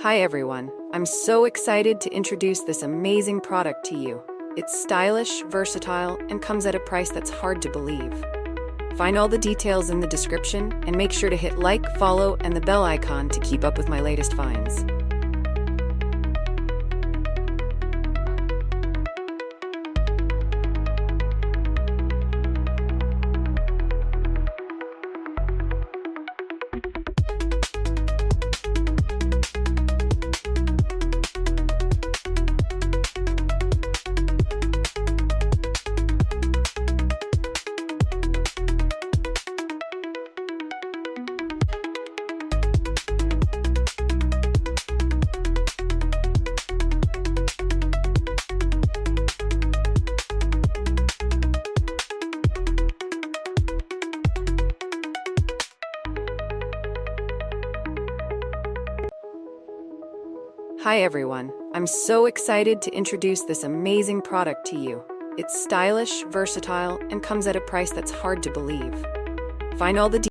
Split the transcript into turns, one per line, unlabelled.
Hi everyone, I'm so excited to introduce this amazing product to you. It's stylish, versatile, and comes at a price that's hard to believe. Find all the details in the description and make sure to hit like, follow, and the bell icon to keep up with my latest finds. Hi everyone, I'm so excited to introduce this amazing product to you. It's stylish, versatile, and comes at a price that's hard to believe. Find all the